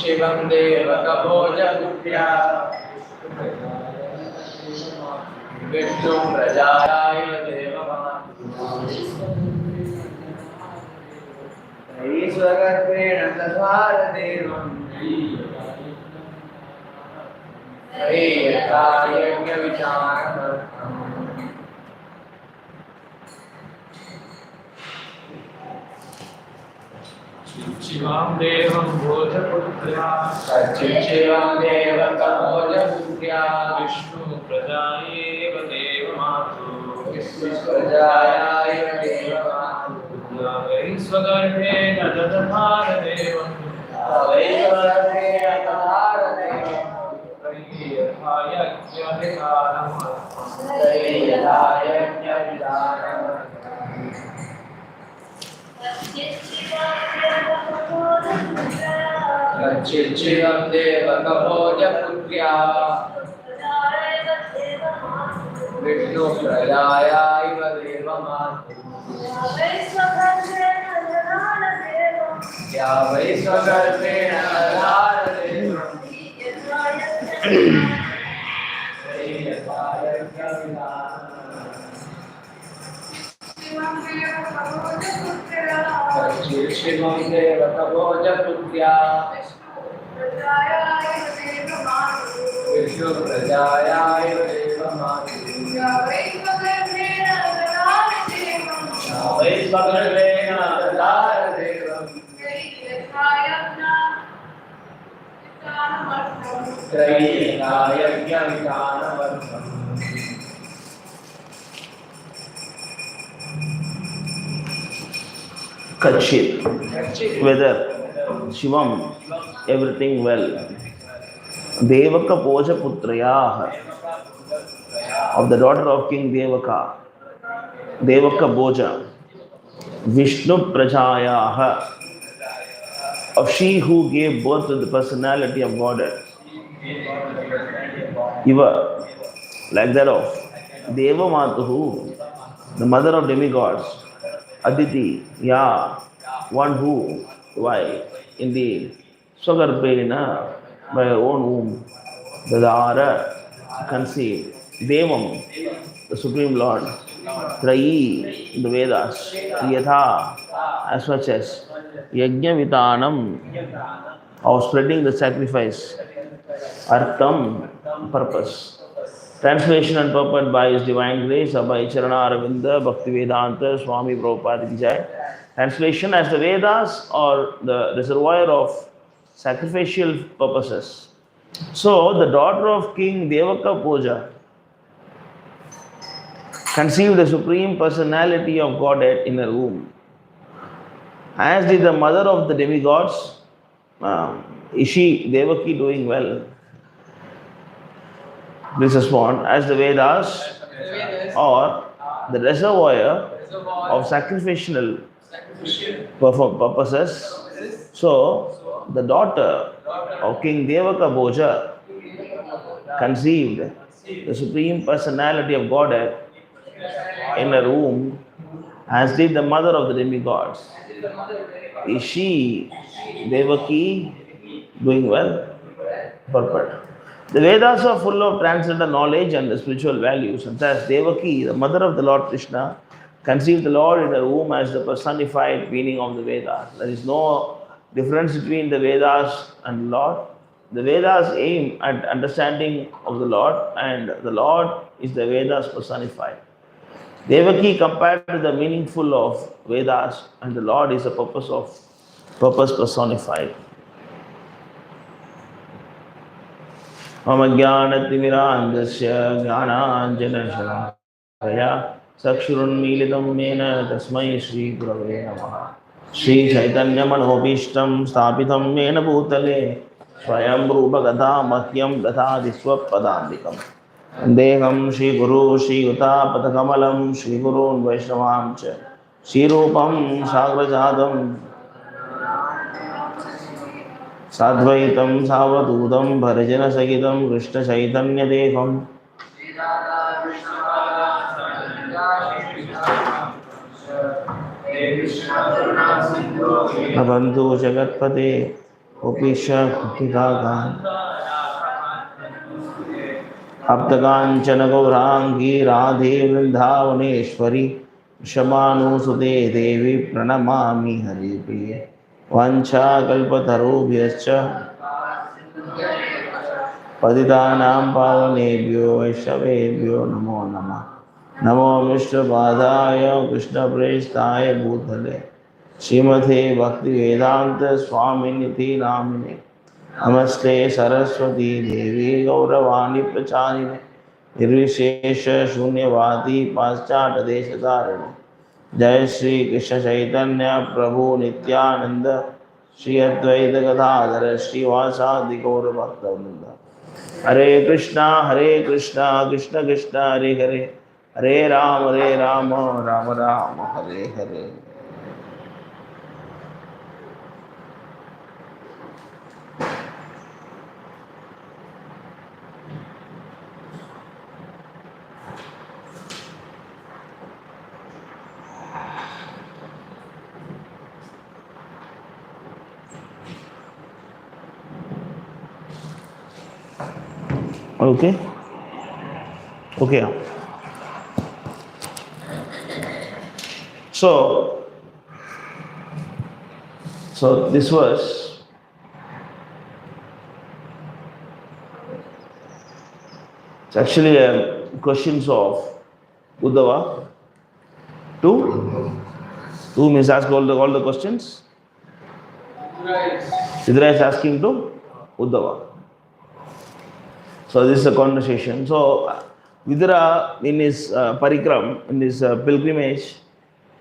शिवं देवकभोजपुत्र्या विष्णु प्रजायाय देवमातुः ईश्वरत्वेन तथार देवं यज्ञविचारमर्थम् शिवां देवं भोजपुत्र्या शिवां देवकभोजपुत्र्या विष्णु प्रजायैव देवमातुः विष्णु प्रजायाय देवमातुः वै स्वगर्भेण ददधार देवं वै स्वगर्भेण ददधार देवं यथा यज्ञविधानम् शिवं देवकभोजपुत्र्या विष्णु प्रजायाय देवमातुः या वै स्वगर्भेण दधार देवं शिवं देवकभोजपुत्र्या विष्णु प्रजायाय देवमातुः या वै स्वगर्भेण दधार देवं यज्ञविधानमर्थम् Kachit, whether Shivam, everything well. Devaka Poja Putrayah, of the daughter of King Devaka, Devaka Boja, Vishnu Prajayah, of she who gave birth to the personality of Godhead. Iva, like that of Deva Matuhu, the mother of demigods. Aditi, yeah, one who, why, indeed, Swagarbena, by her own womb, Dadara, conceived, Devam, the Supreme Lord, Trayi, the Vedas, Yatha, as much as Yajnavitanam, of spreading the sacrifice, Artham, purpose. Translation and purport by His Divine Grace, by Charana Aravinda, Bhaktivedanta, Swami Prabhupada Ki Jai. Translation: as the Vedas or the reservoir of sacrificial purposes. So, the daughter of King Devaka Puja conceived the Supreme Personality of Godhead in her womb. As did the mother of the demigods, is she, Devaki, doing well? Please respond. As the Vedas or the reservoir of sacrificial purposes, so the daughter of King Devaka Boja conceived the Supreme Personality of Godhead in her womb, as did the mother of the demigods. Is she, Devaki, doing well? Purport. The Vedas are full of transcendental knowledge and spiritual values, such as Devaki, the mother of the Lord Krishna, conceived the Lord in her womb as the personified meaning of the Vedas. There is no difference between the Vedas and the Lord. The Vedas aim at understanding of the Lord, and the Lord is the Vedas personified. Devaki compared to the meaningful of Vedas, and the Lord is the purpose personified. मम ज्ञानतिमिरान्धस्य ज्ञानाञ्जनशलाकया चक्षुरुन्मीलितं येन तस्मै श्रीगुरवे नमः। श्रीचैतन्यमनोभीष्टं स्थापितं येन भूतले स्वयं रूपकथा मह्यं ददाति स्वपदान्तिकं। वन्देऽहं श्रीगुरू श्रीयुतापदकमलं श्रीगुरून् वैष्णवां च श्रीरूपं साग्रजातं साद्वैतं सावधूतं भजनसहितं कृष्णचैतन्यदेवम् बन्धु जगत्पते गोपीश कुटिकागान् आप्तकाञ्चन गौराङ्गी राधे वृन्दावनेश्वरी क्षमानुसुते देवी प्रणमामि हरिप्रिये वाञ्छाकल्पतरुभ्यश्च पतितानां पावनेभ्यो वैष्णवेभ्यो नमो नमः। नमो विष्णुपादाय कृष्णप्रेष्ठाय भूतले श्रीमते भक्तिवेदान्त स्वामिनिति नामिने नमस्ते सरस्वती देवी गौरवाणी प्रचारिणे निर्विशेष शून्यवादी पाश्चात्यदेशतारिणे जय श्री कृष्ण चैतन्य प्रभु नित्यानंद श्री अद्वैत गदाधर श्रीवासादि गौर भक्तवृंद। हरे Krishna Krishna Krishna Hare Hare Hare Ram Ram Ram Hare Hare. Okay. Okay. So this was it's actually questions of Uddhava to whom is asked all the questions. Sidra is asking to Uddhava. So this is a conversation. So Vidura in his parikram, in his pilgrimage,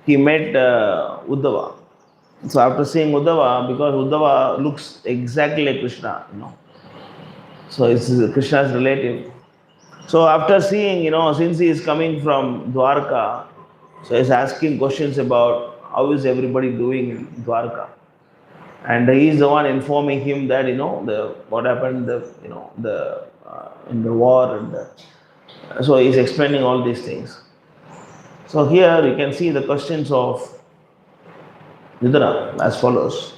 he met Uddhava. So after seeing Uddhava, because Uddhava looks exactly like Krishna, so it's Krishna's relative. So after seeing, since he is coming from Dwarka, so he's asking questions about how is everybody doing in Dwarka. And he is the one informing him that what happened in the war, and so he is explaining all these things. So here you can see the questions of Vidura as follows: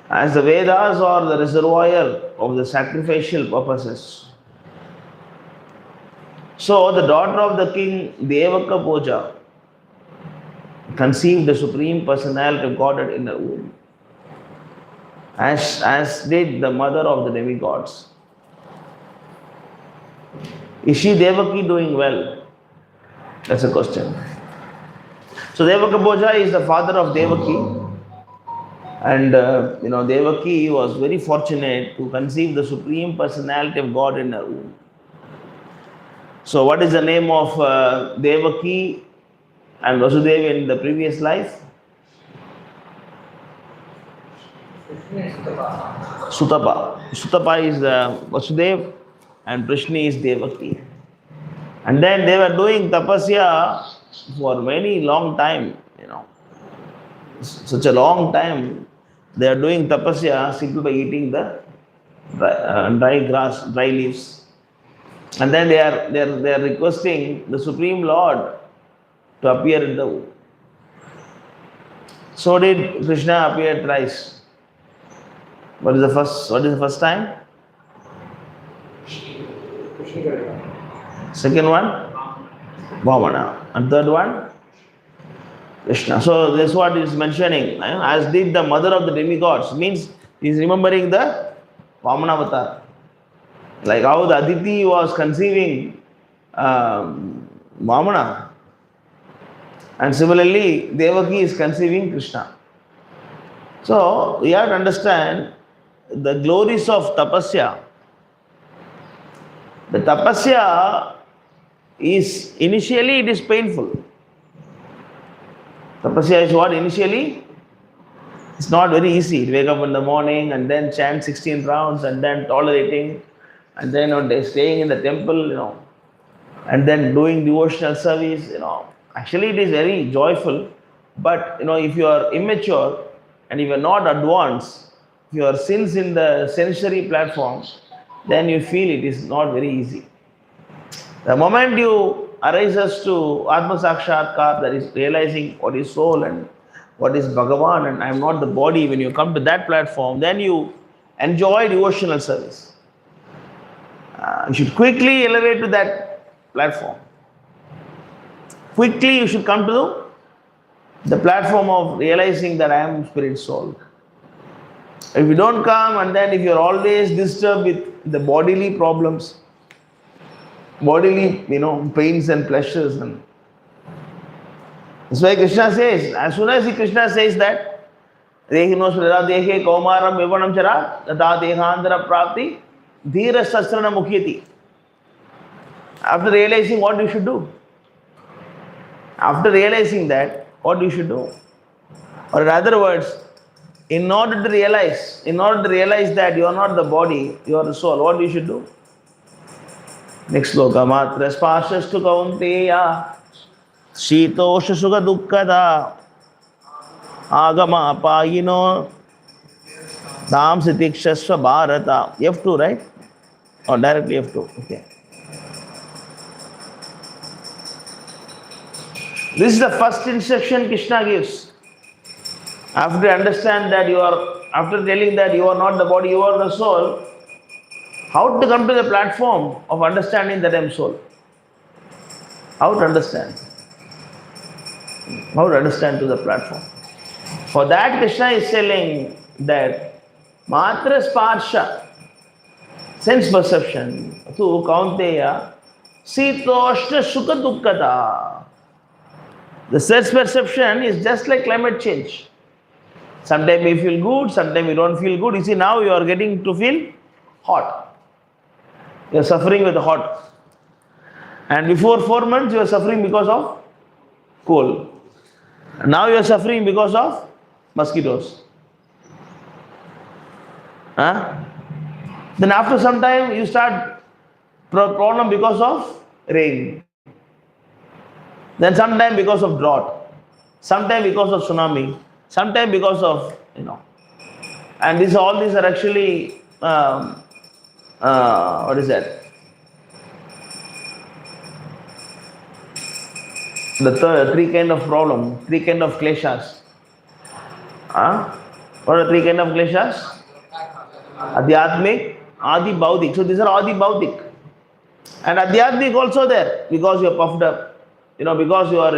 as the Vedas are the reservoir of the sacrificial purposes, so the daughter of the king Devaka Boja conceived the supreme personality of Godhead in her womb, as did the mother of the demigods. Is she Devaki doing well? That's a question. So Devaka Boja is the father of Devaki, and Devaki was very fortunate to conceive the supreme personality of God in her womb. So what is the name of Devaki and Vasudeva in the previous life? Sutapa. Sutapa is Vasudeva and Prishni is Devaki. And then they were doing tapasya for very long time, such a long time. They are doing tapasya simply by eating the dry grass, dry leaves. And then they are requesting the Supreme Lord to appear in the womb. So did Krishna appear thrice. What is the first time? Second one, Vamana. And third one, Krishna. So this is what is mentioning. As did the mother of the demigods. Means he is remembering the Vamana avatar. Like how the Aditi was conceiving Vamana. And similarly, Devaki is conceiving Krishna. So we have to understand the glories of tapasya. The tapasya is initially it is painful. Tapasya is what? Initially it's not very easy to wake up in the morning and then chant 16 rounds and then tolerating and then staying in the temple, and then doing devotional service, Actually it is very joyful, but if you are immature and if you are not advanced, if you are since in the sensory platform, then you feel it is not very easy. The moment you arises to Atma Sakshatkar, that is realizing what is soul and what is Bhagavan and I am not the body, when you come to that platform, then you enjoy devotional service. You should quickly elevate to that platform. Quickly you should come to the platform of realizing that I am spirit soul. If you don't come and then if you are always disturbed with the bodily problems, bodily, pains and pleasures, and that's why Krishna says, as soon as Krishna says that, Dehe Kaumaram Vivanam Chara, Tata Dehandara Prapti, Dhira Sastrana Mukyati. After realizing what you should do. After realizing that, what you should do. Or in other words, in order to realize that you are not the body, you are the soul, what you should do? Next sloka, matra spashastu kaunteya, shitosha sukha dukkada, agama apayino, tam sitikshasva bharata. F2, right? Or directly F2, okay. This is the first instruction Krishna gives. After telling that you are not the body, you are the soul, how to come to the platform of understanding that I am soul? How to understand? How to understand to the platform? For that, Krishna is telling that Matra Sparsha, sense perception, to Kaunteya, Sitoshna Sukha Dukkata. The sense perception is just like climate change. Sometimes we feel good, sometimes we don't feel good. You see, now you are getting to feel hot. You are suffering with hot. And before 4 months, you are suffering because of cold. Now you are suffering because of mosquitoes. Then after some time, you start problem because of rain. Then sometime because of drought. Sometime because of tsunami. Sometime because of, and all these are actually, what is that? The three kind of problem, three kind of kleshas. What are three kind of kleshas? Adhyatmik, Adi Baudik. So these are Adi Baudik. And Adhyatmik also there, because you are puffed up, because you are,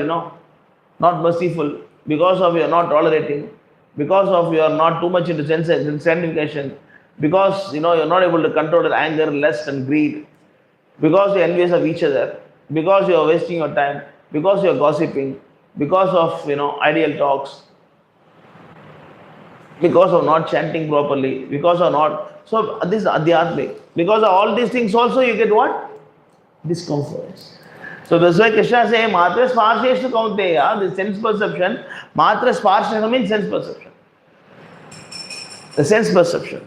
not merciful, because of you are not tolerating, because of you are not too much into sanctification, because you are not able to control your anger, lust and greed, because you are envious of each other, because you are wasting your time, because you are gossiping, because of ideal talks, because of not chanting properly, because of not, so this is adhyatmik. Because of all these things also you get what? Discomfort. So that's why Krishna says, Matra Sparsheshtu Kaunteya, the sense perception, Matra Sparshesha means sense perception. The sense perception.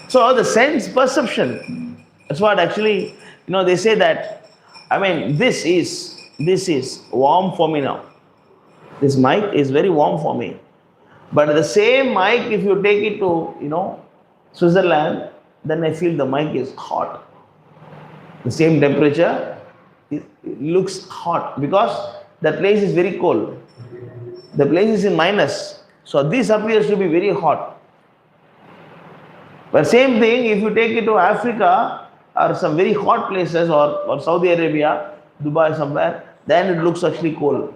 So the sense perception, that's what actually, they say that, this is warm for me now. This mic is very warm for me. But the same mic, if you take it to, Switzerland, then I feel the mic is hot. The same temperature, it looks hot because the place is very cold. The place is in minus. So this appears to be very hot. But same thing, if you take it to Africa or some very hot places or Saudi Arabia, Dubai somewhere, then it looks actually cold.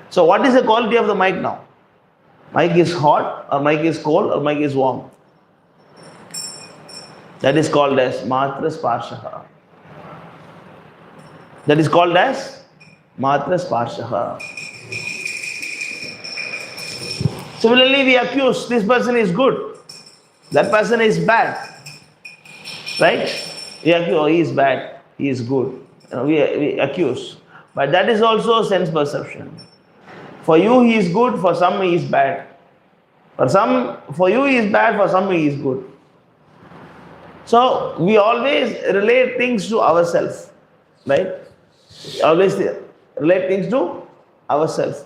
So what is the quality of the mic now? Mic is hot or mic is cold or mic is warm. That is called as Matra Sparshaha. That is called as Matra Sparshaha. Similarly, we accuse this person is good, that person is bad. Right? We accuse, oh, he is bad, he is good. We accuse. But that is also sense perception. For you he is good, for some he is bad. For you he is bad, for some he is good. So we always relate things to ourselves, right? Always relate things to ourselves.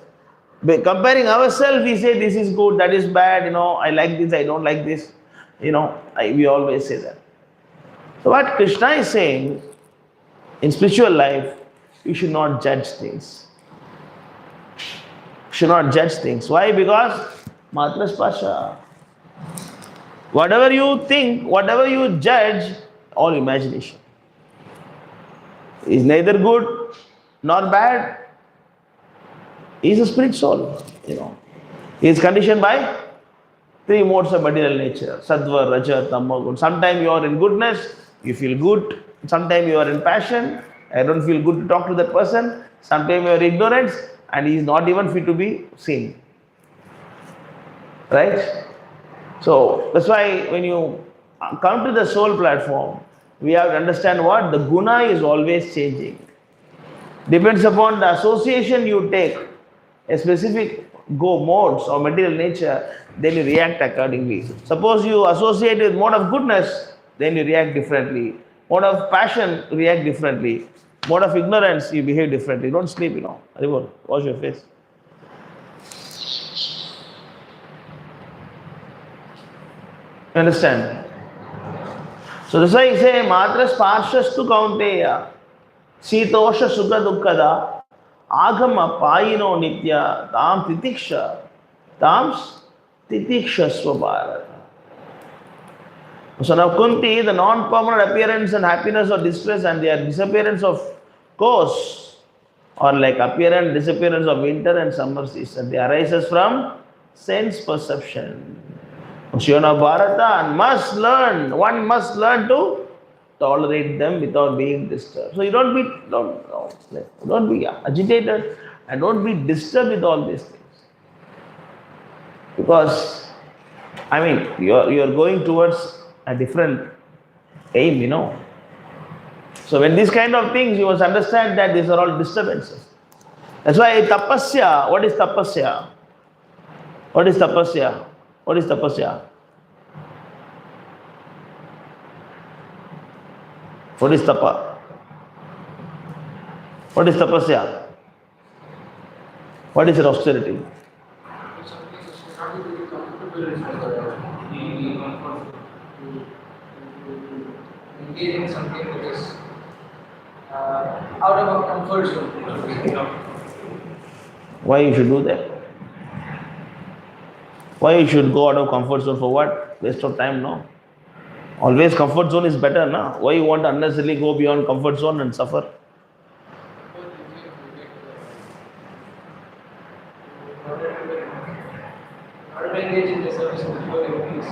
Comparing ourselves, we say this is good, that is bad, I like this, I don't like this. We always say that. So what Krishna is saying, in spiritual life, you should not judge things. Should not judge things. Why? Because Matra Spasha. Whatever you think, whatever you judge, all imagination. Is neither good nor bad. He is a spirit soul. He is conditioned by three modes of material nature. Sattva, Raja, Tamma, Gun. Sometimes you are in goodness, you feel good. Sometimes you are in passion, I don't feel good to talk to that person. Sometimes you are in ignorance, and he is not even fit to be seen. Right? So that's why when you come to the soul platform, we have to understand what? The guna is always changing. Depends upon the association you take, a specific modes or material nature, then you react accordingly. Suppose you associate with mode of goodness, then you react differently. Mode of passion, react differently. Mode of ignorance, you behave differently. Don't sleep, Haribol, wash your face. You understand? So that's why I say, Matra Sparshastu Kaunteya, Sitosha Sukha Dukkada, Agama Payino Nitya, Tam Titiksha Swabharata. So now Kunti, the non-permanent appearance and happiness or distress and their disappearance of course, or like appearance, disappearance of winter and summer season, they arises from sense perception. Shivana Bharata one must learn to tolerate them without being disturbed. So you don't be agitated and don't be disturbed with all these things. Because, you're going towards a different aim, So when these kind of things, you must understand that these are all disturbances. That's why tapasya, what is tapasya? What is tapasya? What is tapasya? What is tapa? What is tapasya? What is austerity? Engaging something that is out of our comfort zone. Why you should do that? Why you should go out of comfort zone for what? Waste of time, no? Always comfort zone is better, no? Why you want to unnecessarily go beyond comfort zone and suffer? How to engage in the service of the devotees?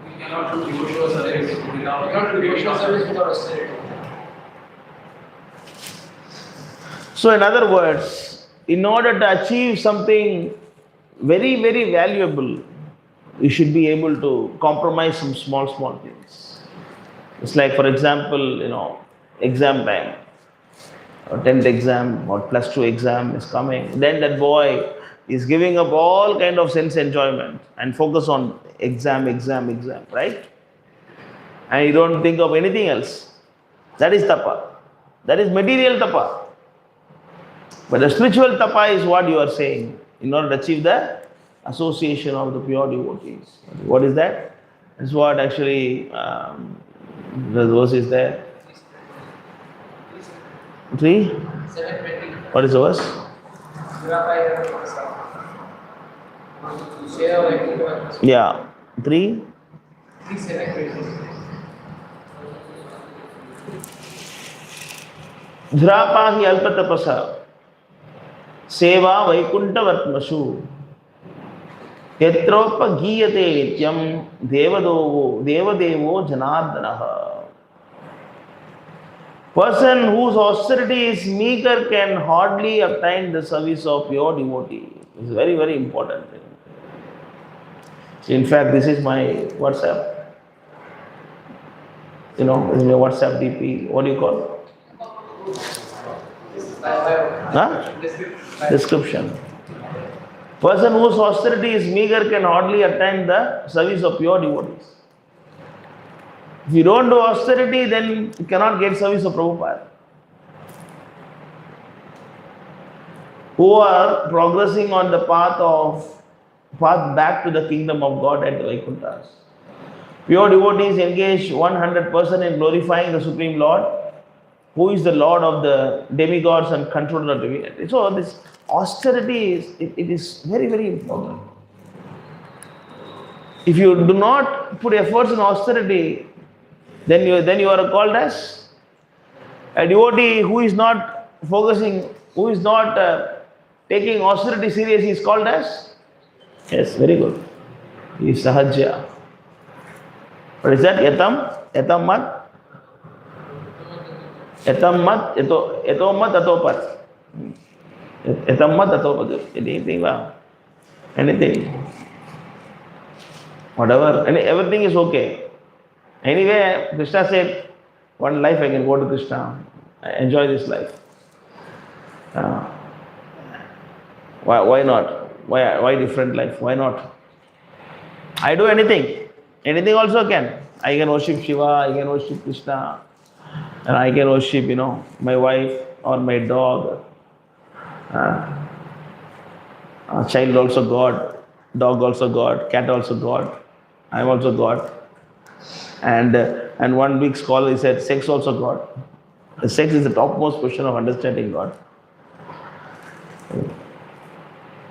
We cannot do devotional service. We cannot do devotional service without austerity. So, in other words, in order to achieve something very, very valuable, you should be able to compromise some small things. It's like, for example, exam time, or 10th exam or plus 2 exam is coming. Then that boy is giving up all kind of sense enjoyment and focus on exam, right? And you don't think of anything else. That is tapa. That is material tapa. But the spiritual tapa is what you are saying in order to achieve the association of the pure devotees. What is that? That's what actually the verse is there. 3? 720. What is the verse? Yeah. 3? 720. Dhrapahi alpatapasa seva vaikuntavatmasu yatropa giyate nityam devadevo janardanaha. Person whose austerity is meager can hardly obtain the service of pure devotee. It's very, very important. In fact, this is my WhatsApp. This is my WhatsApp DP. What do you call? Description. Person whose austerity is meager can hardly attain the service of pure devotees. If you don't do austerity, then you cannot get service of Prabhupada. who are progressing on the path back to the kingdom of God at the Vaikunthas. Pure devotees engage 100% in glorifying the Supreme Lord, who is the Lord of the demigods and controller of divinity. So this austerity it is very, very important. If you do not put efforts in austerity, then you are called as a devotee who is not focusing, who is not taking austerity serious. He is called as, yes, very good. He is sahajya. What is that? Yatam mat, atopat. Yatam mat, atopat. Anything, whatever, everything is okay. Anyway, Krishna said, one life I can go to Krishna. I enjoy this life. Why not? Why different life? Why not? I do anything. Anything also can. I can worship Shiva, I can worship Krishna, and I can worship, my wife or my dog. Child also God, dog also God, cat also God. I am also God. And one big scholar said, sex also God. The sex is the topmost position of understanding God.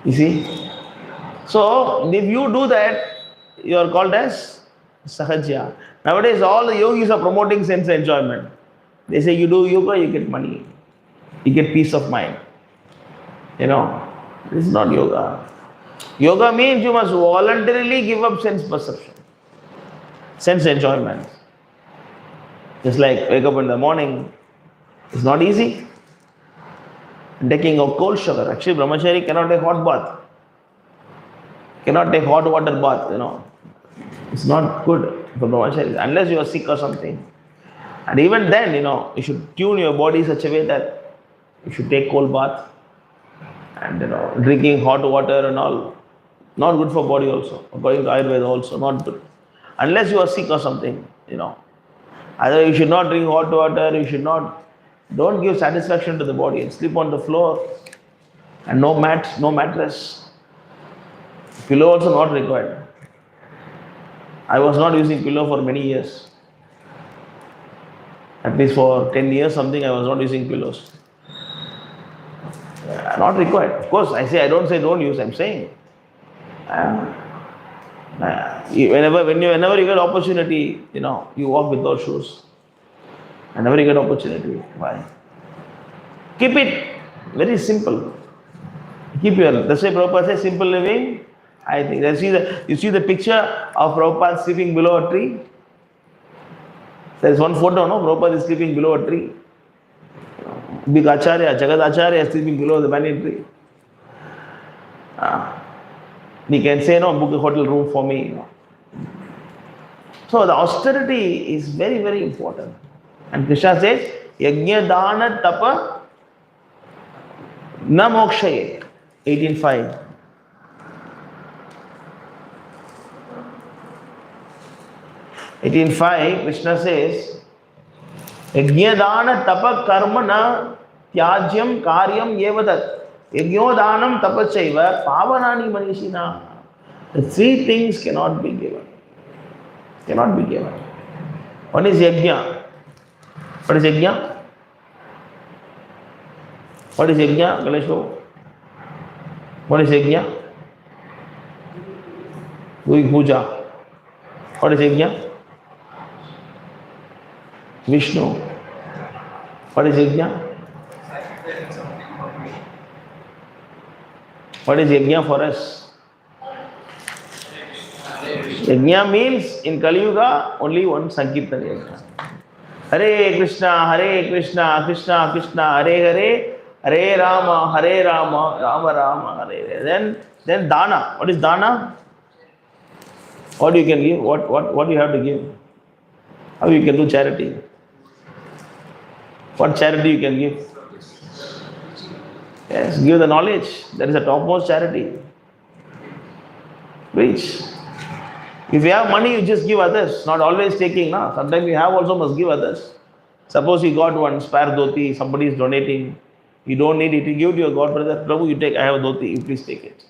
You see? So, if you do that, you are called as sahajya. Nowadays, all the yogis are promoting sense enjoyment. They say, you do yoga, you get money. You get peace of mind. This is not yoga. Yoga means you must voluntarily give up sense perception, sense enjoyment. Just like wake up in the morning, it's not easy. Taking of cold shower. Actually, brahmachari cannot take hot bath. Cannot take hot water bath, It's not good for brahmachari unless you are sick or something. And even then, you should tune your body such a way that you should take cold bath. And drinking hot water and all, not good for body also. According to Ayurveda also, not good. Unless you are sick or something, Either you should not drink hot water, you should not, don't give satisfaction to the body and sleep on the floor and no mat, no mattress. Pillow also not required. I was not using pillow for many years. At least for 10 years something I was not using pillows. Not required. Of course, I don't say don't use, I'm saying. Whenever you get opportunity, you walk without shoes. Whenever you get opportunity, why? Keep it very simple. That's why Prabhupada says simple living. I think you see the picture of Prabhupada sleeping below a tree. There is one photo, no? Prabhupada is sleeping below a tree. Big Acharya, Jagat Acharya is sleeping below the banyan tree. He can say, no, book a hotel room for me. So the austerity is very, very important. And Krishna says, Yajna Dana Tapa Na Mokshaye. 18.5. 18.5, Krishna says, Yajnadana tapa karma na tyajyam karyam yevadat. Yajnodanam tapachaiva pavanani manishina. The three things cannot be given. Cannot be given. One is yajna. What is yajna? What is yajna, Kalesho? What is yajna? Doing puja. What is yajna? Vishnu. What is yajna? What is yajna for us? Yajna means in Kali Yuga only one Sankirtan yajna. Hare Krishna, Krishna Krishna, Hare Hare, Hare Rama, Rama Rama, Hare Hare. Then Dana. What is Dana? What you can give? What you have to give? How you can do charity? What charity you can give? Yes, give the knowledge. That is the topmost charity. Preach. If you have money, you just give others. Not always taking. No? Sometimes you have also must give others. Suppose you got one spare dhoti, somebody is donating. You don't need it. You give to your God brother. Prabhu, you take. I have dhoti. You please take it.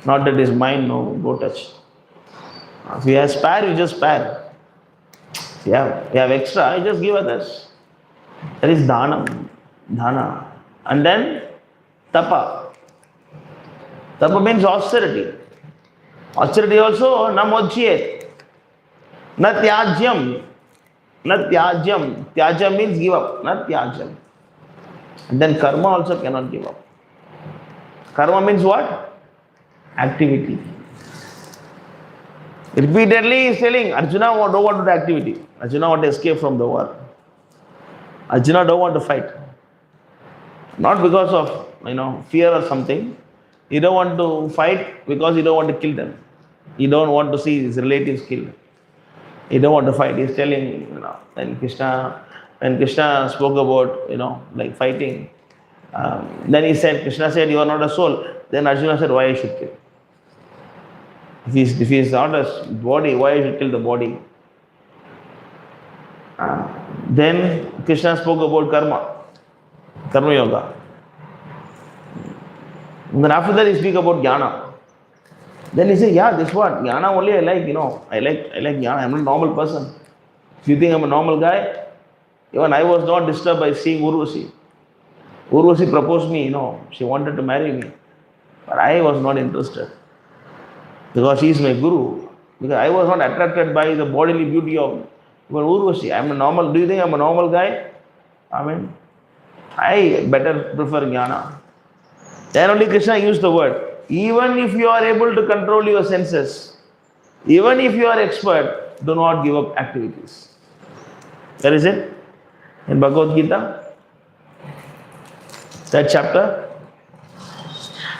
Not that it's mine. No, go touch. If you have spare, you just spare. If you have extra, you just give others. That is dhanam. Dhana. And then tapa. Tapa means austerity. Austerity also na mojyet. Na tyajyam. Na tyajyam. Tyajam means give up. Na tyajam. And then karma also cannot give up. Karma means what? Activity. Repeatedly he is telling Arjuna don't want to do activity. Arjuna want to escape from the war. Arjuna don't want to fight. Not because of fear or something. He don't want to fight because he don't want to kill them. He don't want to see his relatives killed. He don't want to fight. He's telling, when Krishna spoke about, like fighting, then Krishna said, you are not a soul. Then Arjuna said, why I should kill? If he is not a body, why I should kill the body? Then Krishna spoke about karma yoga. And then after that he speak about jnana. Then he said, yeah, this what? Jnana only I like, I like jnana. I'm not a normal person. If you think I'm a normal guy, even I was not disturbed by seeing Urvashi. Urvashi proposed me, she wanted to marry me. But I was not interested. Because she is my guru. Because I was not attracted by the bodily beauty of Urvashi. Do you think I'm a normal guy? I better prefer jnana. Then only Krishna used the word. Even if you are able to control your senses, even if you are expert, do not give up activities. Where is it? In Bhagavad Gita? That chapter?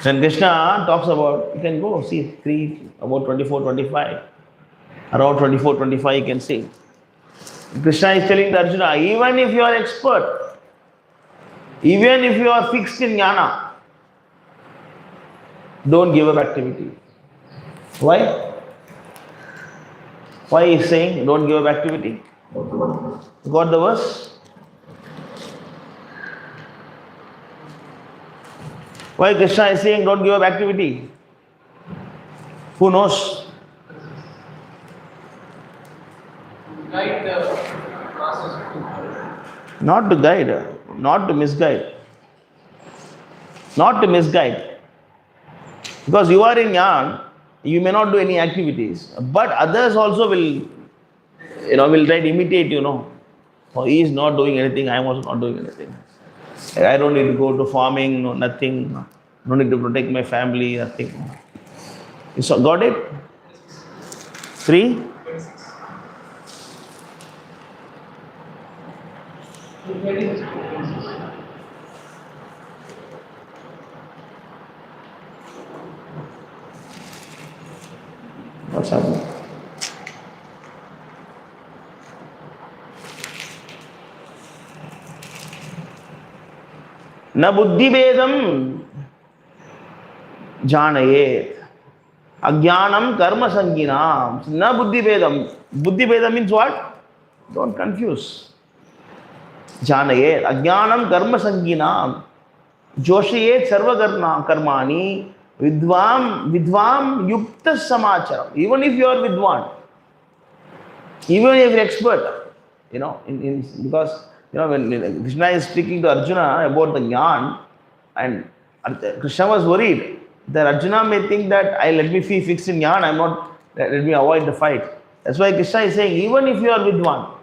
When Krishna talks about, you can go see about 24, 25. Around 24, 25 you can see. Krishna is telling Arjuna, even if you are expert, even if you are fixed in jnana, don't give up activity. Why? Why is saying don't give up activity? Got the verse? Why Krishna is saying don't give up activity? Who knows? Guide the process. Not to guide, not to misguide. Not to misguide. Because you are in jnana, you may not do any activities, but others also will try to imitate, Oh, he is not doing anything, I am also not doing anything. I don't need to go to farming, nothing. No need to protect my family, nothing. You got it? 3? What's happening? Na buddhi vedam janayet. Ajnanam karma sanginam. Na buddhi vedam. Buddhi vedam means what? Don't confuse. Janayet. Ajnanam karma sanginam. Joshayet sarva karmani. Vidvam yukta samacharam. Even if you are vidwan, even if you are expert, because when Krishna is speaking to Arjuna about the jnana, and Krishna was worried that Arjuna may think that let me be fixed in jnana, let me avoid the fight. That's why Krishna is saying, even if you are vidwan,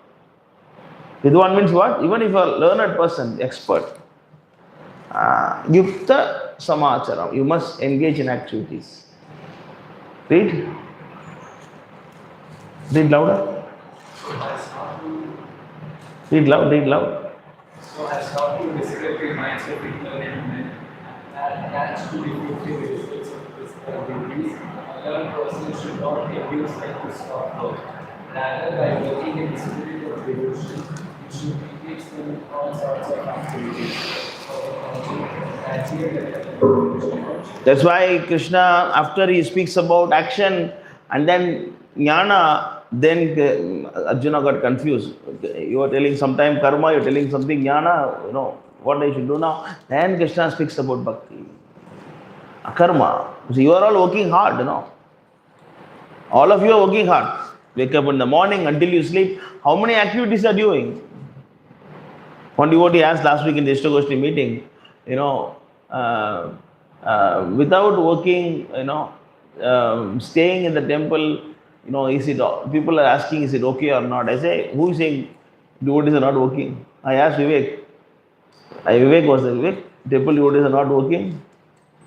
vidwan means what? Even if you are a learned person, expert, yukta samacharam, you must engage in activities. Read louder. Read loud. So as how to discredit your mindset with learning, that's to be fulfilled with results of this abilities. A learned person should not abuse like this of rather by working in the spirit of devotion, it should engage in all sorts of activities. That's why Krishna, after he speaks about action and then jnana, then Arjuna got confused. You are telling sometime karma, you are telling something jnana, what I should do now. Then Krishna speaks about bhakti. Akarma. So you are all working hard, All of you are working hard. Wake up in the morning until you sleep. How many activities are doing? One devotee asked last week in the Ishtagoshti meeting, without working, staying in the temple, is it, people are asking, is it okay or not? I say, who is saying devotees are not working? I asked Vivek. Vivek was there. Vivek, temple devotees are not working?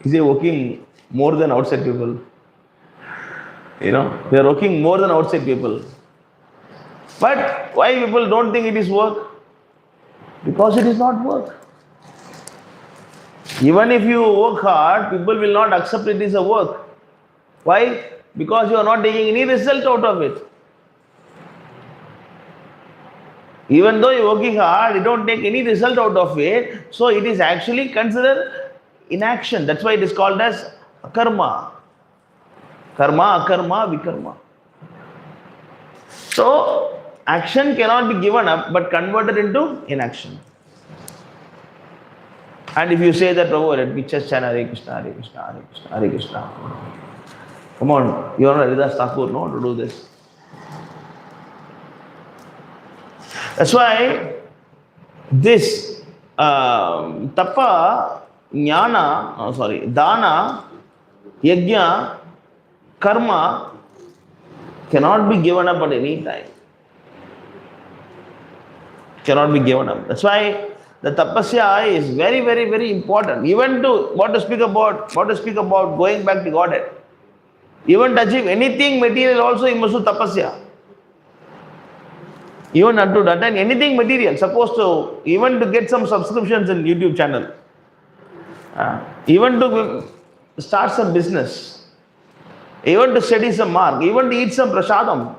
Is he working more than outside people? They are working more than outside people. But why people don't think it is work? Because it is not work. Even if you work hard, people will not accept it as a work. Why? Because you are not taking any result out of it. Even though you are working hard, you don't take any result out of it. So it is actually considered inaction. That's why it is called as karma. Karma, akarma, vikarma. So action cannot be given up but converted into inaction. And if you say that, Prabhu, let me just chant Hare Krishna, Hare Krishna, Hare Krishna, Hare Krishna. Come on, you are not Haridas Thakur, no, to do this. That's why this tapa, jnana, dana, yajna, karma cannot be given up at any time. Cannot be given up. That's why the tapasya is very, very, very important. Even to what to speak about going back to Godhead. Even to achieve anything material also you must do tapasya. Even to attain anything material, suppose to even to get some subscriptions in YouTube channel, even to start some business, even to study some mark, even to eat some prasadam.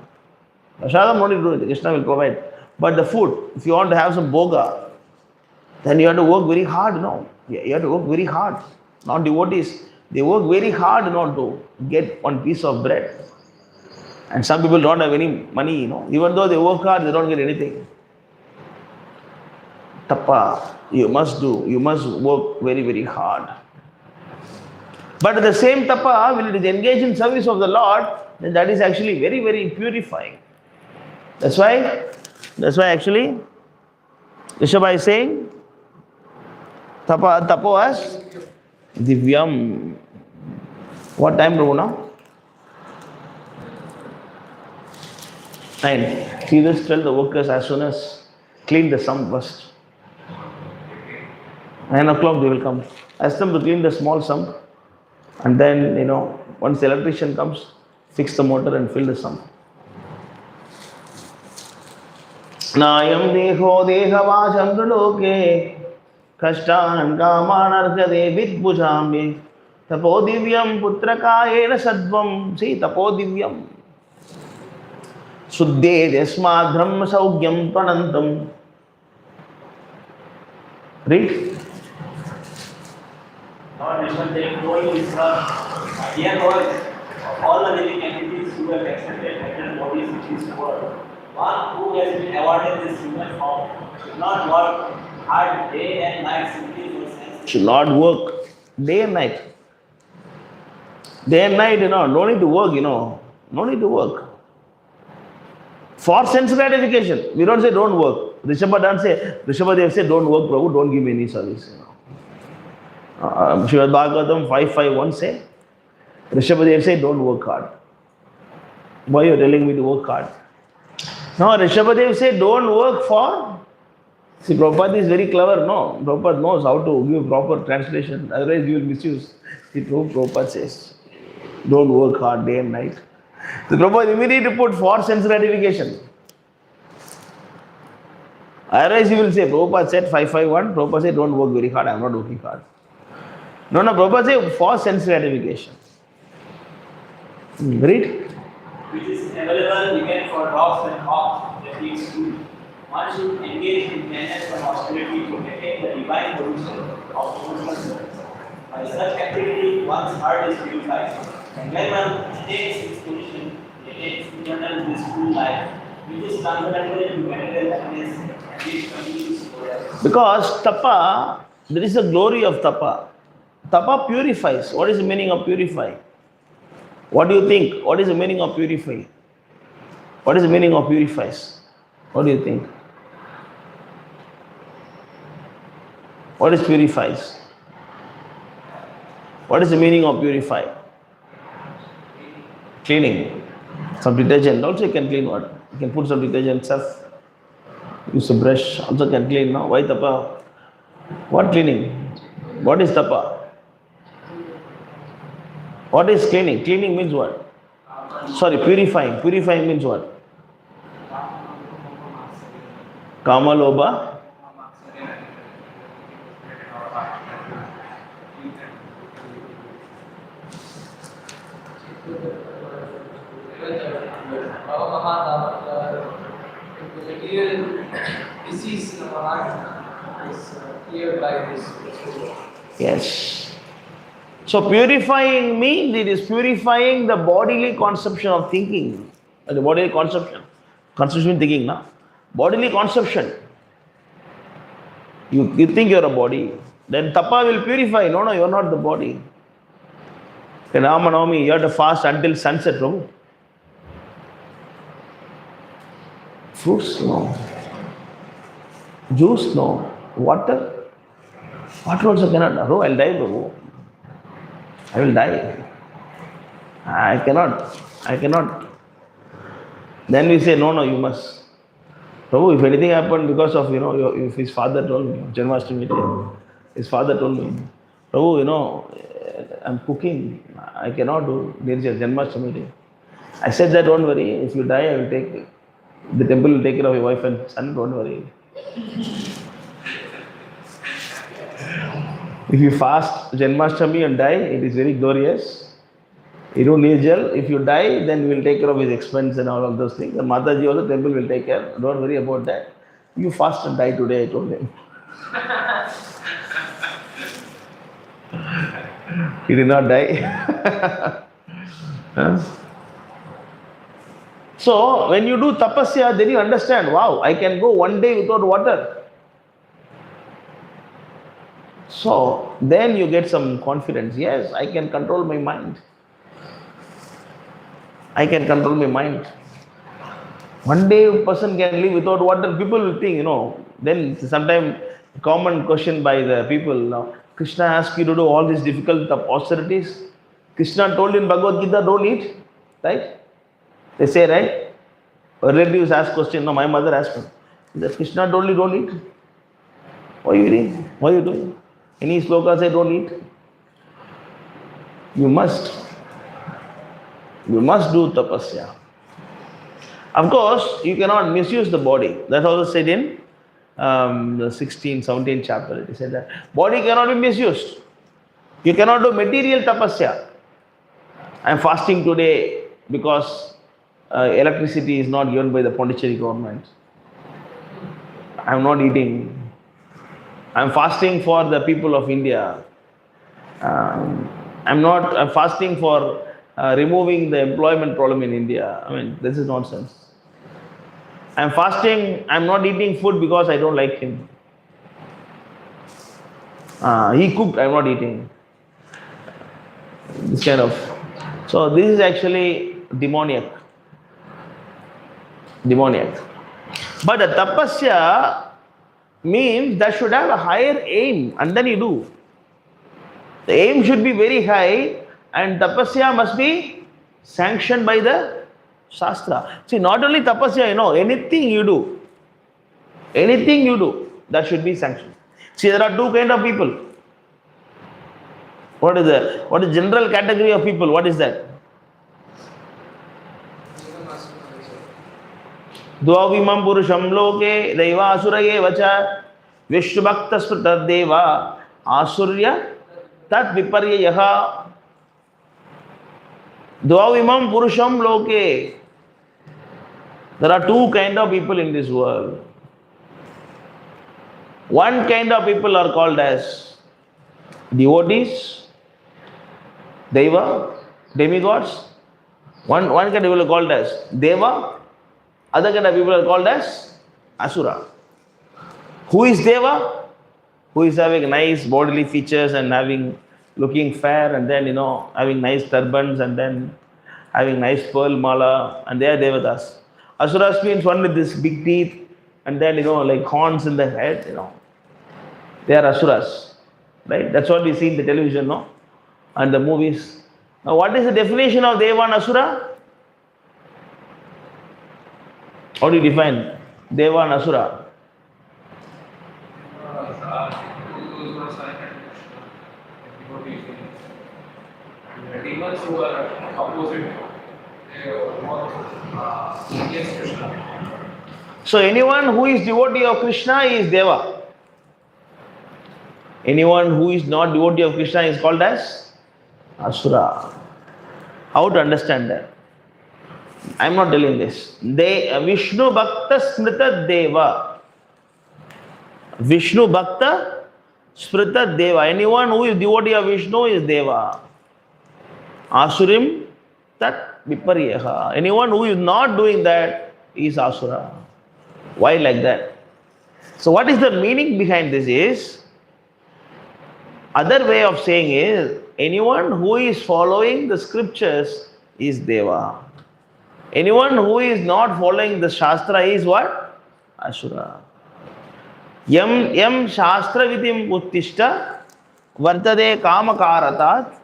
Prasadam no need to do it, Krishna will provide. But the food, if you want to have some boga, then you have to work very hard, You have to work very hard. Not devotees, they work very hard, to get one piece of bread. And some people don't have any money, Even though they work hard, they don't get anything. Tapa, you must work very, very hard. But at the same tapa, when it is engaged in service of the Lord, then that is actually very, very purifying. That's why actually, Rishabha is saying, tapo as divyam. What time, Prabhu, now? 9. See this, tell the workers as soon as clean the sump first. 9 o'clock they will come. Ask them to clean the small sump. And then, once the electrician comes, fix the motor and fill the sump. Nayam deho dehava chandraloke kashtan kamanarkade vidbhujami tapo divyam putrakayena sadvam. See, tapo divyam. Suddhe desma brahma saugyam pranantam. Read. Lord, knowing is dear Lord, of all the living entities who have accepted material bodies in this world, one who has been awarded this human form should not work hard day and night simply for sense. Should not work day and night. Day and night, no need to work, No need to work. For sense gratification. We don't say don't work. Rishabhadev say don't work, Prabhu, don't give me any service. Srimad Bhagavatam 5.5.1 say, Rishabhadev say don't work hard. Why you are telling me to work hard? No, Rishabhadev say don't work for. See, Prabhupada is very clever, no? Prabhupada knows how to give proper translation, otherwise you will misuse. See, Prabhupada says, don't work hard day and night. So Prabhupada immediately put for sense gratification. Otherwise you will say, Prabhupada said 5.5.1, Prabhupada said don't work very hard, I am not working hard. No, Prabhupada said for sense gratification. Read. Which is available even for dogs and hogs that eat food. One should engage in penance and austerity to attain the divine position of emotional service. By such activity, one's heart is purified. And when one attains this position, he attains eternal blissful life, which is transcendental to material happiness and which continues forever. Because tapa, there is a glory of tapa. Tapa purifies. What is the meaning of purify? What do you think? What is the meaning of purify? What is the meaning of purifies? What do you think? What is purifies? What is the meaning of purify? Cleaning. Some detergent also you can clean water. You can put some detergent surf. Use a brush also can clean. No? Why tapa? What cleaning? What is tapa? What is cleaning? Cleaning means what? Sorry, purifying. Purifying means what? Kama loba. The material disease in our heart is cleared by this. Yes. So purifying means it is purifying the bodily conception of thinking. The bodily conception. Conception thinking, na? Bodily conception. You think you are a body. Then tapa will purify. No, you are not the body. In Ramanavami, you have to fast until sunset, Prabhu. Fruits, no. Juice, no. Water? Water also cannot. Oh, I'll die, Prabhu. I will die. I cannot. Then we say, no, you must. Prabhu, if anything happened because of, if his father told me, Janmashtami day, his father told me, Prabhu, I'm cooking. I cannot do. There is a Janmashtami day. I said that, don't worry. If you die, I will take, the temple will take care of your wife and son, don't worry. If you fast Janmashtami and die, it is very glorious. You don't need jail. If you die, then we will take care of his expense and all of those things. And Mataji also, temple will take care. Don't worry about that. You fast and die today, I told him. He did not die. Huh? So, when you do tapasya, then you understand, wow, I can go one day without water. So, then you get some confidence. Yes, I can control my mind. I can control my mind. One day a person can live without water. People will think, then sometimes common question by the people now. Krishna asked you to do all these difficult austerities. Krishna told in Bhagavad Gita, don't eat. Right? They say, right? Relatives ask question. No, my mother asked me. That Krishna told you don't eat. Why are you eating? What are you doing? Any sloka say don't eat. You must. You must do tapasya. Of course, you cannot misuse the body. That's also said in the 16th, 17th chapter. It is said that body cannot be misused. You cannot do material tapasya. I am fasting today because electricity is not given by the Pondicherry government. I am not eating. I am fasting for the people of India. I'm fasting for removing the employment problem in India. I mean, this is nonsense. I'm fasting, I'm not eating food because I don't like him. He cooked, I'm not eating. This kind of. So this is actually demoniac. But the tapasya means that should have a higher aim, and then you do. The aim should be very high, and tapasya must be sanctioned by the Shastra. See, not only tapasya, anything you do, that should be sanctioned. See, there are two kind of people. What is the general category of people? What is that? Dvavimam purusham loke deva asuraye vacha vishvabhakta smrta deva asurya tat viparyayaha. Dvavimam purusham loke. There are two kind of people in this world. One kind of people are called as devotees, deva, demigods. One kind of people are called as deva. Other kind of people are called as asura. Who is Deva? Who is having nice bodily features and looking fair, and then having nice turbans, and then having nice pearl mala, and they are Devatas. Asuras means one with this big teeth, and then like horns in the head. They are Asuras, right? That's what we see in the television, no, and the movies. Now, what is the definition of Deva and Asura? How do you define Deva and Asura? Demons who are opposite, they work against Krishna. So anyone who is devotee of Krishna is Deva. Anyone who is not devotee of Krishna is called as Asura. How to understand that? I am not telling this. Vishnu Bhakta Smrita Deva. Vishnu Bhakta Smrita Deva. Anyone who is devotee of Vishnu is Deva. Asurim Tat Viparyaha. Anyone who is not doing that is Asura. Why like that? So what is the meaning behind this is, other way of saying is, anyone who is following the scriptures is Deva. Anyone who is not following the Shastra is what? Asura. Yam Shastra Vidim Uttishta Vartade Kamakaratat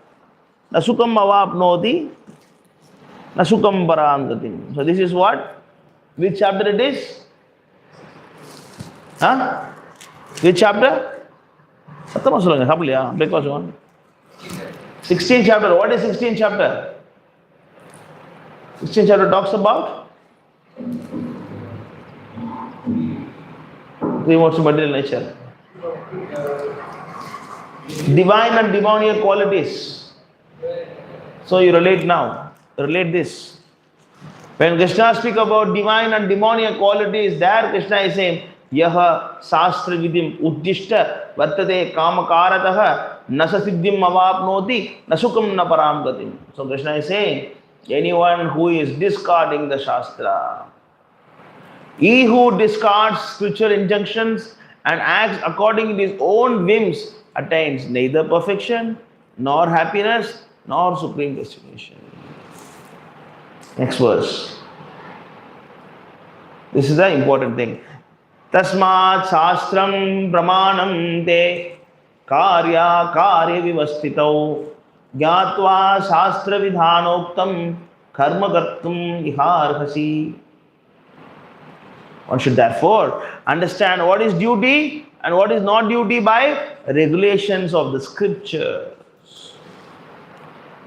Nasukam Avapnoti Nasukam Parangatim. So this is what? Which chapter it is? Huh? Which chapter? Sattama solunga, sappaliya, breakfast one. 16th chapter. What is 16th chapter? 16th chapter talks about remote material nature. Divine and demoniac qualities. So you relate now. Relate this. When Krishna speaks about divine and demoniac qualities, there Krishna is saying, Yaha Sastra Vidim Uddishta Vartate Kamakarataha Nasa Siddhim Avapnoti Nasukam Naparam Gatim. So Krishna is saying, anyone who is discarding the Shastra, he who discards spiritual injunctions and acts according to his own whims, attains neither perfection, nor happiness, nor supreme destination. Next verse. This is the important thing. Tasmat Shastram Pramanam Te Karya Karya Vivastitau Gyatva Shastra Vidhanoktam Karma Kartum Iharhasi. One should therefore understand what is duty and what is not duty by regulations of the scriptures.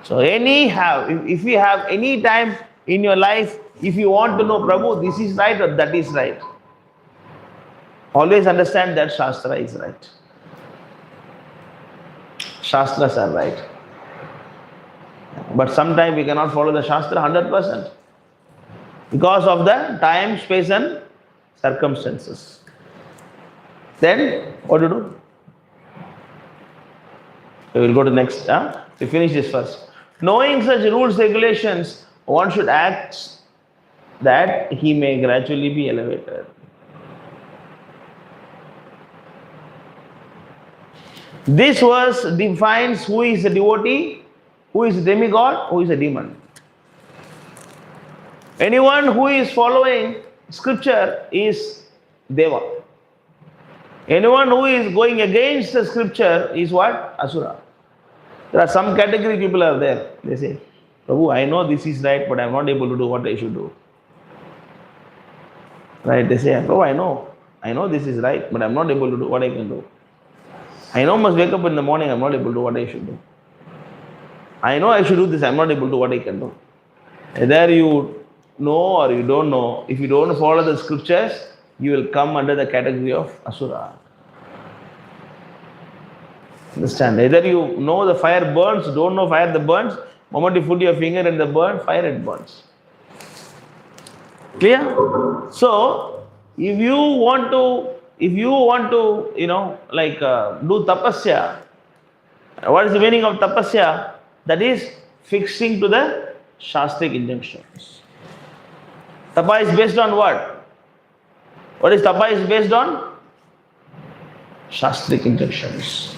So if you have any time in your life, if you want to know, Prabhu, this is right or that is right, always understand that Shastra is right. Shastras are right. But sometimes we cannot follow the Shastra 100% because of the time, space and circumstances. Then, what to do? We will go to next. We finish this first. Knowing such rules, regulations, one should act that he may gradually be elevated. This verse defines who is a devotee, who is a demigod, who is a demon. Anyone who is following scripture is Deva. Anyone who is going against the scripture is what? Asura. There are some category people are there. They say, Prabhu, I know this is right, but I am not able to do what I should do. Right? They say, Prabhu, I know this is right, but I am not able to do what I can do. I know I must wake up in the morning, I am not able to do what I should do. I know I should do this, I am not able to do what I can do. Either you know or you don't know, if you don't follow the scriptures, you will come under the category of Asura. Understand? Either you know the fire burns, don't know fire that burns. Moment you put your finger in the burn, fire it burns. Clear? So, if you want to, do tapasya, what is the meaning of tapasya? That is fixing to the Shastric injunctions. Tapa is based on what? What is tapa is based on? Shastric injunctions.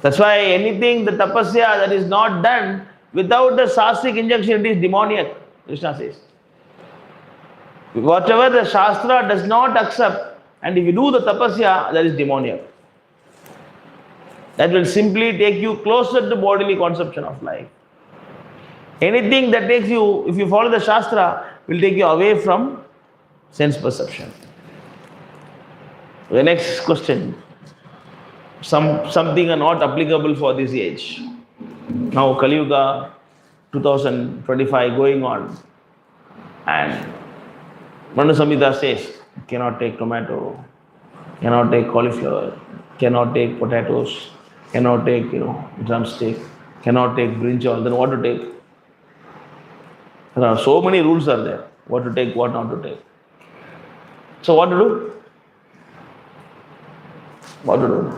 That's why anything, the tapasya that is not done without the shastric injunction, it is demoniac, Krishna says. Whatever the Shastra does not accept, and if you do the tapasya, that is demoniac. That will simply take you closer to bodily conception of life. Anything that takes you, if you follow the Shastra, will take you away from sense perception. The next question. Something are not applicable for this age. Now Kali Yuga 2025 going on, and Manu Samhita says, cannot take tomato, cannot take cauliflower, cannot take potatoes, cannot take drumstick, cannot take brinjal. Then what to take? There are so many rules are there. What to take, what not to take. So what to do? What to do?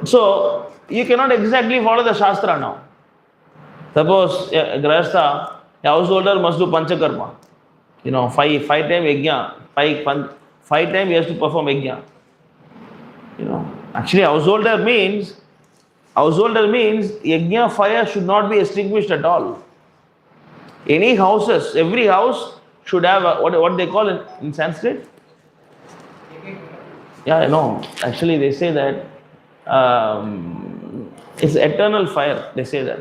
So you cannot exactly follow the Shastra now. Suppose a Grahastha, a householder must do Panchakarma. Five time yajna, five time he has to perform yajna. Actually householder means yajna fire should not be extinguished at all. Any houses, every house should have what they call in Sanskrit. Yeah, I know. Actually, they say that it's eternal fire. They say that.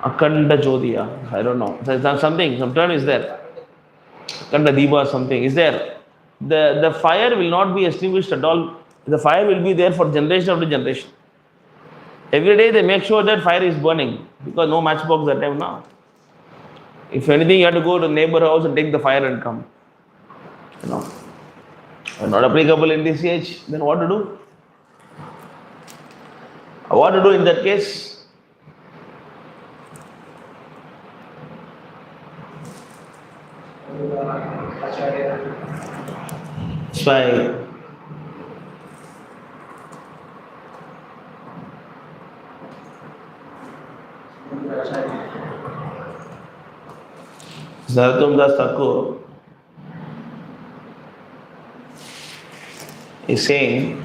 Akanda Jodiya. I don't know. Something, some term is there. Akanda Diva, something is there. The fire will not be extinguished at all. The fire will be there for generation after generation. Every day they make sure that fire is burning because no matchbox that time now. If anything, you have to go to neighbor house and take the fire and come. Not applicable in this age, then what to do? What to do in that case? That's why Narottam Das Thakur is saying,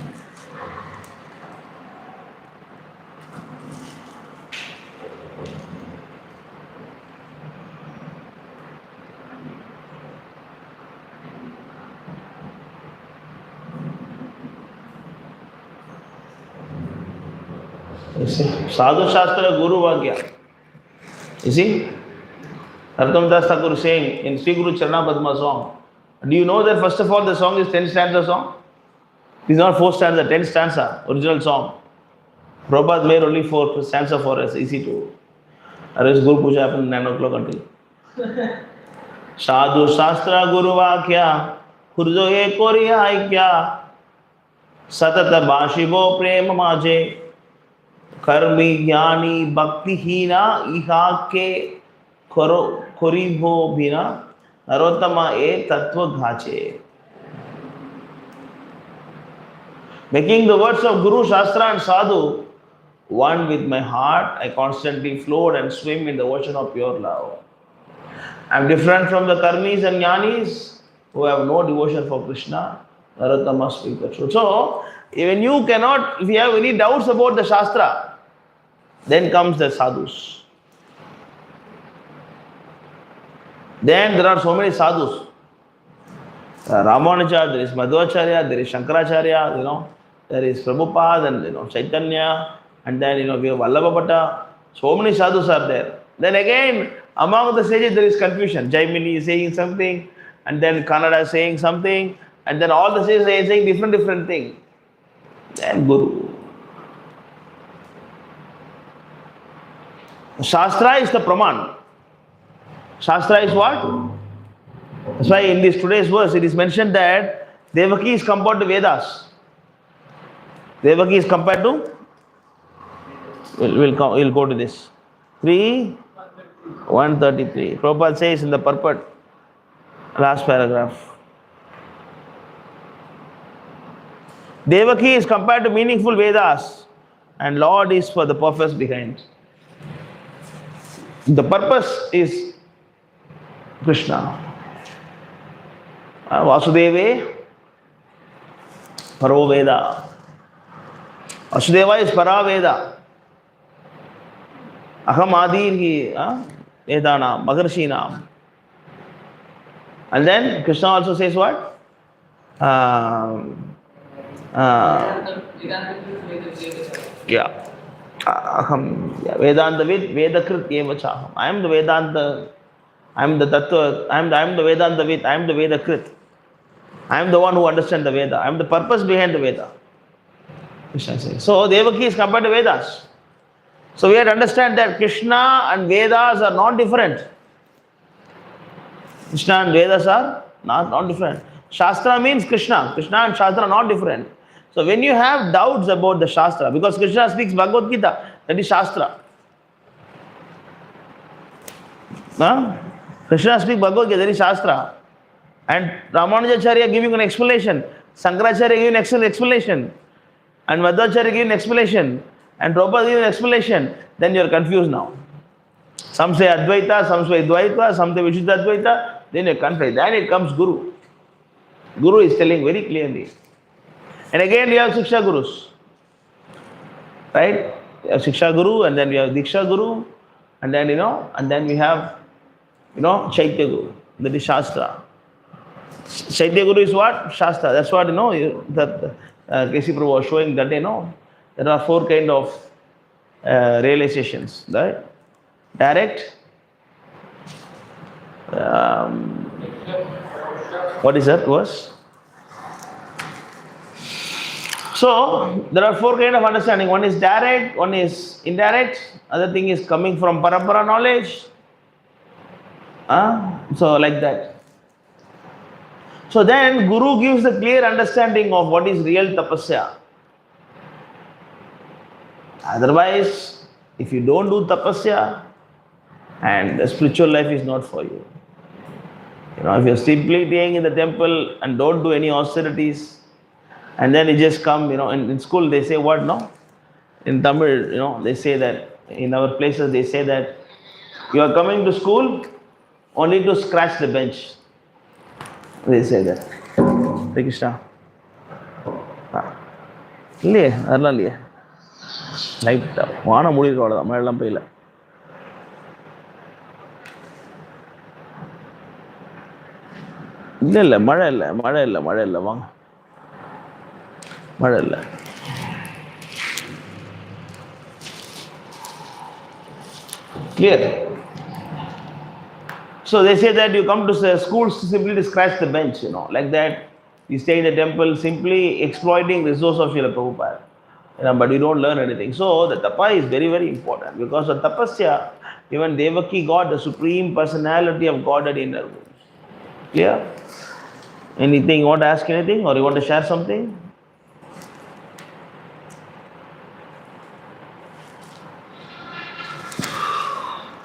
Sadhu Shastra Guru Vagya. You see? Narottam Das Thakur is saying in Sri Guru Charana Padma song. Do you know that first of all the song is 10 stanza song? It is not 4 stanza, 10 stanza, original song. Prabhupada made only 4 stanza for us, easy to. Otherwise Guru Puja happened 9 o'clock until. Sadhu Shastra Guru Vakya, Kurjo Ye Koriya Aikya, Satata Bashivo Prema Maje, Karmi Jnani Bhakti Hina Iha Ke Koribho Bhina, Narottama E Tattva Ghache. Making the words of Guru, Shastra and Sadhu one with my heart, I constantly float and swim in the ocean of pure love. I am different from the Karmis and Jnanis who have no devotion for Krishna. Narottama speak the truth. So, when you cannot, if you have any doubts about the Shastra, then comes the Sadhus. Then there are so many Sadhus. Ramanujacharya, there is Madhvacharya, there is Shankaracharya, there is Prabhupada and Chaitanya, and then we have Vallabha. So many sadhus are there. Then again, among the sages there is confusion. Jaimini is saying something, and then Kannada is saying something, and then all the sages are saying different things. Then Guru. Shastra is the Praman. Shastra is what? That's why in this today's verse it is mentioned that Devaki is compared to Vedas. Devaki is compared to, we'll go to this. 133. Prabhupada says in the purport, last paragraph. Devaki is compared to meaningful Vedas and Lord is for the purpose behind. The purpose is Krishna. Vasudeve Paro Veda. Vasudeva is Para Veda. Aham Adi Vedanam, Maharshinam. And then Krishna also says what? Yeah. Vedanta Vid, Vedakrit Yevachaham. I am the Vedanta, I am the Tattva, I am the Vedanta Vid, I am the Vedakrit. I am the one who understands the Veda. I am the purpose behind the Veda. Krishna says. So Devaki is compared to Vedas. So we have to understand that Krishna and Vedas are not different. Krishna and Vedas are not different. Shastra means Krishna. Krishna and Shastra are not different. So when you have doubts about the Shastra, because Krishna speaks Bhagavad Gita, that is Shastra. Krishna speaks Bhagavad Gita, that is Shastra. And Ramanujacharya giving an explanation. Sankaracharya giving an explanation. And Madhvacharya giving an explanation. And Prabhupada giving an explanation. Then you are confused now. Some say Advaita, some say Dvaita, some say Vishuddha Advaita. Then you are confused. Then it comes Guru. Guru is telling very clearly. And again we have Shiksha Gurus. Right? We have Shiksha Guru, and then we have Diksha Guru, and then and then we have Chaitya Guru. That is Shastra. Chaitya Guru is what? Shastra. That's what that K.C. Prabhu was showing that there are 4 kind of realizations, right? Direct. What is that verse? So there are 4 kind of understanding. One is direct, one is indirect, other thing is coming from parampara knowledge. So like that. So then Guru gives the clear understanding of what is real tapasya. Otherwise, if you don't do tapasya, and the spiritual life is not for you. If you're simply staying in the temple and don't do any austerities, and then you just come, in school they say what, no? In Tamil, they say that, in our places they say that, you are coming to school only to scratch the bench. They say that. Hare Krishna. இல்லையே அதெல்லாம் இல்லையே லைட்டாக வானம் மூடிட்டு அவ்வளோதான் மழைலாம் பெய்யல. இல்லை மழை இல்லை வாங்க மழை இல்லை. Clear? So they say that you come to schools simply to scratch the bench, like that. You stay in the temple simply exploiting the resource of Srila Prabhupada, but you don't learn anything. So the tapa is very, very important, because of tapasya, even Devaki got the supreme personality of Godhead in her womb. Clear? Anything? You want to ask anything, or you want to share something?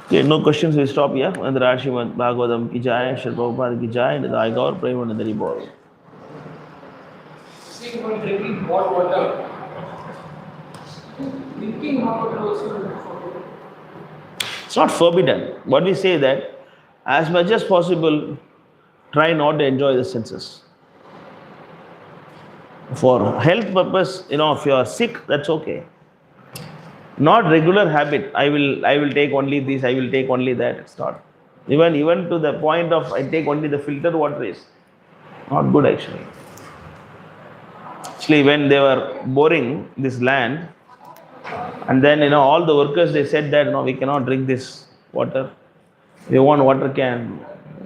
Okay, no questions, we stop here. Andhra Srimad Bhagavatam ki jai, Srila Prabhupada ki jai, Nidai Gaur Premanandari Bol. See, when drinking hot water, drinking hot water also forbidden. It's not forbidden. What we say that, as much as possible, try not to enjoy the senses. For health purpose, if you are sick, that's okay. Not regular habit. I will take only this, I will take only that. It's not. Even to the point of I take only the filtered water is not good actually. Actually, when they were boring this land, and then all the workers, they said that we cannot drink this water. We want water can.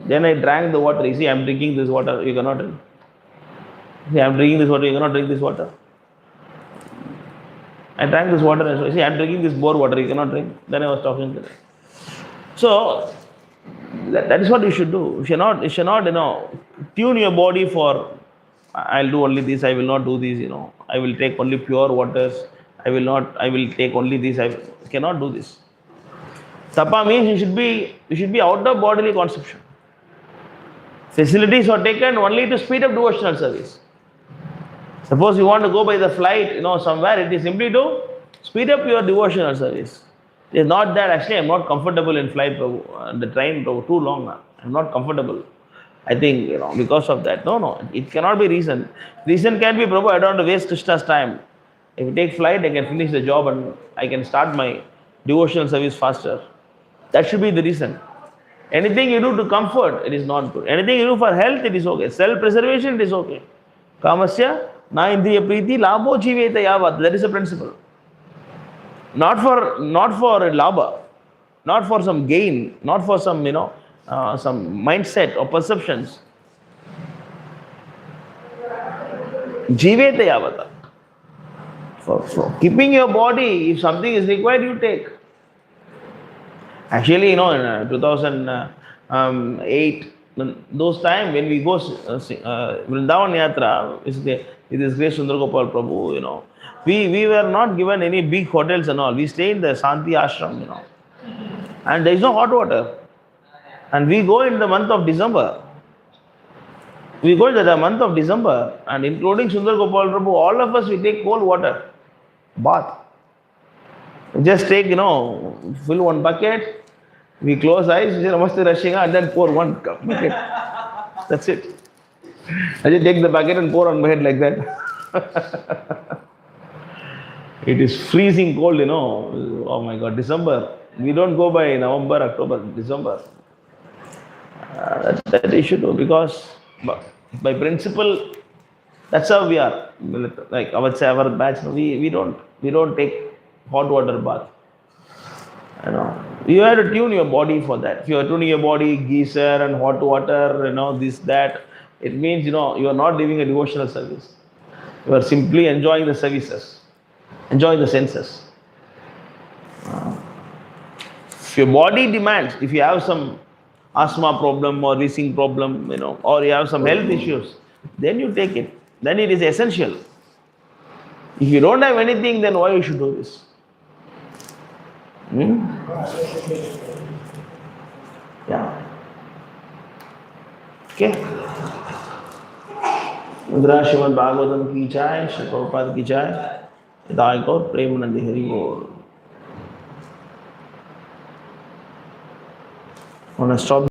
Then I drank the water. You see, I'm drinking this water. You cannot drink. See, I'm drinking this water. You cannot drink this water. I drank this water and see, I'm drinking this bore water, you cannot drink. Then I was talking to them. So, that is what you should do. You should not, tune your body for, I'll do only this, I will not do this, I will take only pure waters, I will take only this, I cannot do this. Tapa means you should be out of bodily consumption. Facilities are taken only to speed up devotional service. Suppose you want to go by the flight, somewhere, it is simply to speed up your devotional service. It is not that, actually, I'm not comfortable in flight, Prabhu, the train, Prabhu, too long. I'm not comfortable. I think, because of that. No, no, it cannot be reason. Reason can be, Prabhu, I don't want to waste Krishna's time. If you take flight, I can finish the job and I can start my devotional service faster. That should be the reason. Anything you do to comfort, it is not good. Anything you do for health, it is okay. Self-preservation, it is okay. Kamasya, na indriya priti, labho jiveta yavat. That is a principle. Not for labha, not for some gain, not for some, some mindset or perceptions. Jiveta yavata. For keeping your body, if something is required, you take. Actually, in 2008, those time when we go Vrindavan Yatra with this great Sundar Gopal Prabhu, we were not given any big hotels and all. We stayed in the Santi Ashram, and there is no hot water. And we go in the month of December. We go in the month of December, and including Sundar Gopal Prabhu, all of us, we take cold water, bath. Just take, fill one bucket, we close eyes, we say Namaste Rashinga, and then pour one bucket. That's it. I just take the bucket and pour on my head like that. It is freezing cold, Oh my God, December. We don't go by November, October, December. That you should do, because by principle, that's how we are. Like our batch, we don't take hot water bath. You have to tune your body for that. If you are tuning your body, geyser and hot water, this, that, it means, you are not living a devotional service. You are simply enjoying the services, enjoying the senses. If your body demands, if you have some asthma problem or wheezing problem, or you have some health issues, then you take it. Then it is essential. If you don't have anything, then why you should do this? Yeah. Okay. Indra Shrimad Bhagavatam ki jai, Shri Prabhupada ki jai. Hidayat Gaur Premanandi Hari Bol. I want to stop.